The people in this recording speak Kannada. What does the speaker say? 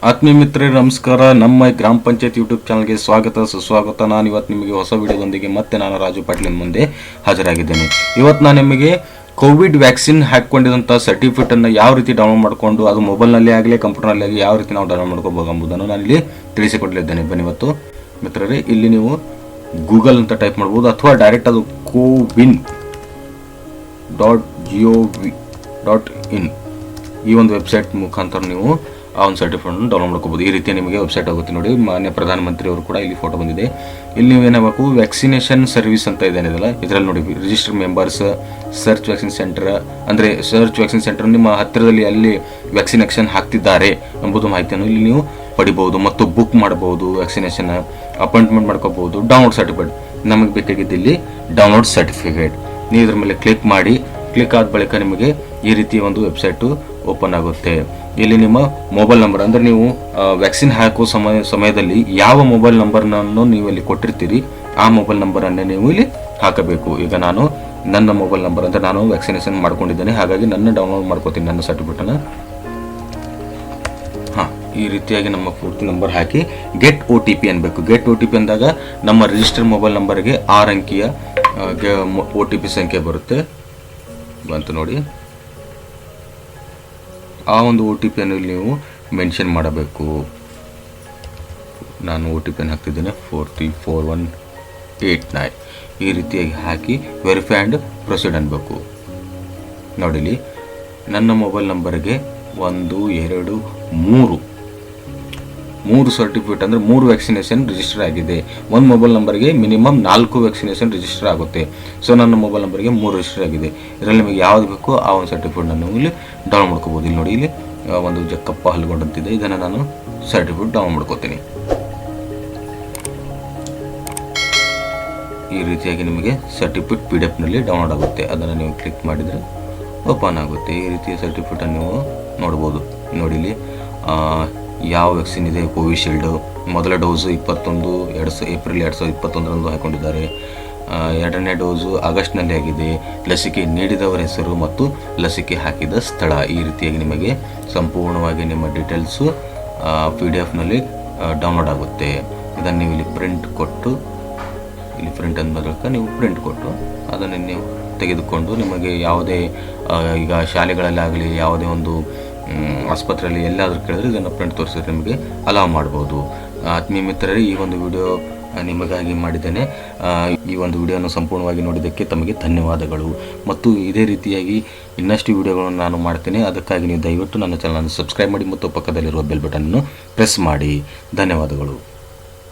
ಆತ್ಮೀಯ ಮಿತ್ರರೇ ನಮಸ್ಕಾರ. ನಮ್ಮ ಗ್ರಾಮ ಪಂಚಾಯತ್ ಯೂಟ್ಯೂಬ್ ಚಾನಲ್ಗೆ ಸ್ವಾಗತ ಸುಸ್ವಾಗತ. ನಾನು ಇವತ್ತು ನಿಮಗೆ ಹೊಸ ವಿಡಿಯೋದೊಂದಿಗೆ ಮತ್ತೆ ನಾನು ರಾಜು ಪಾಟೀಲ್ ಮುಂದೆ ಹಾಜರಾಗಿದ್ದೇನೆ. ಇವತ್ತು ನಾನು ನಿಮಗೆ ಕೋವಿಡ್ ವ್ಯಾಕ್ಸಿನ್ ಹಾಕ್ಕೊಂಡಿದ್ದಂಥ ಸರ್ಟಿಫಿಕೇಟನ್ನು ಯಾವ ರೀತಿ ಡೌನ್ಲೋಡ್ ಮಾಡಿಕೊಂಡು ಅದು ಮೊಬೈಲ್ನಲ್ಲಿ ಆಗಲಿ ಕಂಪ್ಯೂಟರ್ನಲ್ಲಿ ಆಗಲಿ ಯಾವ ರೀತಿ ನಾವು ಡೌನ್ಲೋಡ್ ಮಾಡ್ಕೋಬಹುದು ಎಂಬುದನ್ನು ನಾನು ಇಲ್ಲಿ ತಿಳಿಸಿಕೊಡಲಿದ್ದೇನೆ. ಬನ್ನಿ ಇವತ್ತು ಮಿತ್ರರೇ, ಇಲ್ಲಿ ನೀವು ಗೂಗಲ್ ಅಂತ ಟೈಪ್ ಮಾಡ್ಬೋದು ಅಥವಾ ಡೈರೆಕ್ಟ್ ಅದು cowin.gov.in ಈ ಒಂದು ವೆಬ್ಸೈಟ್ ಮುಖಾಂತರ ನೀವು ಆ ಒಂದು ಸರ್ಟಿಫಿಕೇಟನ್ನು ಡೌನ್ಲೋಡ್ ಮಾಡ್ಕೋಬೋದು. ಈ ರೀತಿ ನಿಮಗೆ ವೆಬ್ಸೈಟ್ ಆಗುತ್ತೆ. ನೋಡಿ, ಮಾನ್ಯ ಪ್ರಧಾನಮಂತ್ರಿ ಅವರು ಕೂಡ ಇಲ್ಲಿ ಫೋಟೋ ಬಂದಿದೆ. ಇಲ್ಲಿ ನೀವು ಏನಾಗಬೇಕು, ವ್ಯಾಕ್ಸಿನೇಷನ್ ಸರ್ವಿಸ್ ಅಂತ ಇದೆಯಲ್ಲ, ಇದರಲ್ಲಿ ನೋಡಿ register members, search vaccine centre, ಅಂದರೆ ಸರ್ಚ್ ವ್ಯಾಕ್ಸಿನ್ ಸೆಂಟರ್ ನಿಮ್ಮ ಹತ್ತಿರದಲ್ಲಿ ಅಲ್ಲಿ ವ್ಯಾಕ್ಸಿನೇಷನ್ ಹಾಕ್ತಿದ್ದಾರೆ ಎಂಬುದು ಮಾಹಿತಿಯನ್ನು ಇಲ್ಲಿ ನೀವು ಪಡಿಬಹುದು ಮತ್ತು ಬುಕ್ ಮಾಡಬಹುದು. ವ್ಯಾಕ್ಸಿನೇಷನ್ ಅಪಾಯಿಂಟ್ಮೆಂಟ್ ಮಾಡ್ಕೋಬಹುದು. ಡೌನ್ಲೋಡ್ ಸರ್ಟಿಫಿಕೇಟ್ ನಮಗೆ ಬೇಕಾಗಿದ್ದು ಇಲ್ಲಿ ಡೌನ್ಲೋಡ್ ಸರ್ಟಿಫಿಕೇಟ್. ನೀವು ಇದ್ರ ಮೇಲೆ ಕ್ಲಿಕ್ ಮಾಡಿ, ಕ್ಲಿಕ್ ಆದ ಬಳಿಕ ನಿಮಗೆ ಈ ರೀತಿಯ ಒಂದು ವೆಬ್ಸೈಟು ಓಪನ್ ಆಗುತ್ತೆ. ಇಲ್ಲಿ ನಿಮ್ಮ ಮೊಬೈಲ್ ನಂಬರ್, ಅಂದರೆ ನೀವು ವ್ಯಾಕ್ಸಿನ್ ಹಾಕುವ ಸಮಯದಲ್ಲಿ ಯಾವ ಮೊಬೈಲ್ ನಂಬರ್ನನ್ನು ನೀವು ಇಲ್ಲಿ ಕೊಟ್ಟಿರ್ತೀರಿ ಆ ಮೊಬೈಲ್ ನಂಬರನ್ನೇ ನೀವು ಇಲ್ಲಿ ಹಾಕಬೇಕು. ಈಗ ನಾನು ನನ್ನ ಮೊಬೈಲ್ ನಂಬರ್ ಅಂತ ನಾನು ವ್ಯಾಕ್ಸಿನೇಷನ್ ಮಾಡ್ಕೊಂಡಿದ್ದೇನೆ, ಹಾಗಾಗಿ ನನ್ನ ಡೌನ್ಲೋಡ್ ಮಾಡ್ಕೋತೀನಿ ನನ್ನ ಸರ್ಟಿಫಿಕೇಟನ್ನು. ಈ ರೀತಿಯಾಗಿ ನಮ್ಮ ಪೂರ್ತಿ ನಂಬರ್ ಹಾಕಿ ಗೆಟ್ OTP ಅನ್ಬೇಕು. ಗೆಟ್ OTP ಅಂದಾಗ ನಮ್ಮ ರಿಜಿಸ್ಟರ್ ಮೊಬೈಲ್ ನಂಬರ್ಗೆ 6 ಅಂಕಿಯ OTP ಸಂಖ್ಯೆ ಬರುತ್ತೆ. ಬಂತು ನೋಡಿ, ಆ ಒಂದು OTP ಅನ್ನು ಇಲ್ಲಿ ನೀವು ಮೆನ್ಷನ್ ಮಾಡಬೇಕು. ನಾನು OTP ಅನ್ನು ಹಾಕ್ತಿದ್ದೇನೆ 434189. ಈ ರೀತಿಯಾಗಿ ಹಾಕಿ ವೆರಿಫೈ ಆ್ಯಂಡ್ ಪ್ರೊಸೀಡ್ ಅನ್ಬೇಕು. ನೋಡಿಲಿ, ನನ್ನ ಮೊಬೈಲ್ ನಂಬರ್ಗೆ 1 2 3 ಸರ್ಟಿಫಿಕೇಟ್, ಅಂದರೆ 3 ವ್ಯಾಕ್ಸಿನೇಷನ್ ರಿಜಿಸ್ಟರ್ ಆಗಿದೆ. ಒಂದು ಮೊಬೈಲ್ ನಂಬರ್ಗೆ ಮಿನಿಮಮ್ 4 ವ್ಯಾಕ್ಸಿನೇಷನ್ ರಿಜಿಸ್ಟರ್ ಆಗುತ್ತೆ. ಸೊ ನನ್ನ ಮೊಬೈಲ್ ನಂಬರ್ಗೆ 3 ರಿಜಿಸ್ಟರ್ ಆಗಿದೆ. ಇದರಲ್ಲಿ ನಿಮಗೆ ಯಾವ್ದು ಬೇಕೋ ಆ ಒಂದು ಸರ್ಟಿಫಿಕೇಟ್ ನಾನು ಇಲ್ಲಿ ಡೌನ್ಲೋಡ್ ಮಾಡ್ಕೋಬೋದು. ಇಲ್ಲಿ ನೋಡಿ, ಇಲ್ಲಿ ಒಂದು ಜಕ್ಕಪ್ಪ ಹಲ್ಗೊಂಡಂತಿದೆ, ಇದನ್ನು ನಾನು ಸರ್ಟಿಫಿಕೇಟ್ ಡೌನ್ಲೋಡ್ ಮಾಡ್ಕೋತೀನಿ. ಈ ರೀತಿಯಾಗಿ ನಿಮಗೆ ಸರ್ಟಿಫಿಕೇಟ್ PDF-ನಲ್ಲಿ ಡೌನ್ಲೋಡ್ ಆಗುತ್ತೆ. ಅದನ್ನು ನೀವು ಕ್ಲಿಕ್ ಮಾಡಿದರೆ ಓಪನ್ ಆಗುತ್ತೆ. ಈ ರೀತಿಯ ಸರ್ಟಿಫಿಕೇಟನ್ನು ನೀವು ನೋಡ್ಬೋದು. ನೋಡಿ, ಇಲ್ಲಿ ಯಾವ ವ್ಯಾಕ್ಸಿನ್ ಇದೆ, ಕೋವಿಶೀಲ್ಡು ಮೊದಲ ಡೋಸು ಏಪ್ರಿಲ್ 2021 ಹಾಕೊಂಡಿದ್ದಾರೆ. ಎರಡನೇ ಡೋಸು ಆಗಸ್ಟ್ನಲ್ಲಿ ಆಗಿದೆ. ಲಸಿಕೆ ನೀಡಿದವರ ಹೆಸರು ಮತ್ತು ಲಸಿಕೆ ಹಾಕಿದ ಸ್ಥಳ, ಈ ರೀತಿಯಾಗಿ ನಿಮಗೆ ಸಂಪೂರ್ಣವಾಗಿ ನಿಮ್ಮ ಡೀಟೇಲ್ಸು PDF-ನಲ್ಲಿ ಡೌನ್ಲೋಡ್ ಆಗುತ್ತೆ. ಇದನ್ನು ನೀವು ಇಲ್ಲಿ ಪ್ರಿಂಟ್ ಕೊಟ್ಟು, ಇಲ್ಲಿ ಪ್ರಿಂಟ್ ಅಂದ ಮೂಲಕ ನೀವು ಪ್ರಿಂಟ್ ಕೊಟ್ಟು ಅದನ್ನು ನೀವು ತೆಗೆದುಕೊಂಡು ನಿಮಗೆ ಯಾವುದೇ ಈಗ ಶಾಲೆಗಳಲ್ಲಾಗಲಿ ಯಾವುದೇ ಒಂದು ಆಸ್ಪತ್ರೆಯಲ್ಲಿ ಎಲ್ಲಾದರೂ ಕೇಳಿದ್ರೆ ಇದನ್ನು ಪ್ರಿಂಟ್ ತೋರಿಸಿದ್ರೆ ನಿಮಗೆ ಅಲಾವ್ ಮಾಡ್ಬೋದು. ಆತ್ಮೀಯ ಮಿತ್ರರೇ, ಈ ಒಂದು ವಿಡಿಯೋ ನಿಮಗಾಗಿ ಮಾಡಿದ್ದೇನೆ. ಈ ಒಂದು ವಿಡಿಯೋನ ಸಂಪೂರ್ಣವಾಗಿ ನೋಡಿದ್ದಕ್ಕೆ ತಮಗೆ ಧನ್ಯವಾದಗಳು. ಮತ್ತು ಇದೇ ರೀತಿಯಾಗಿ ಇನ್ನಷ್ಟು ವಿಡಿಯೋಗಳನ್ನು ನಾನು ಮಾಡ್ತೇನೆ. ಅದಕ್ಕಾಗಿ ನೀವು ದಯವಿಟ್ಟು ನನ್ನ ಚಾನಲನ್ನು ಸಬ್ಸ್ಕ್ರೈಬ್ ಮಾಡಿ ಮತ್ತು ಪಕ್ಕದಲ್ಲಿರುವ ಬೆಲ್ ಬಟನನ್ನು ಪ್ರೆಸ್ ಮಾಡಿ. ಧನ್ಯವಾದಗಳು.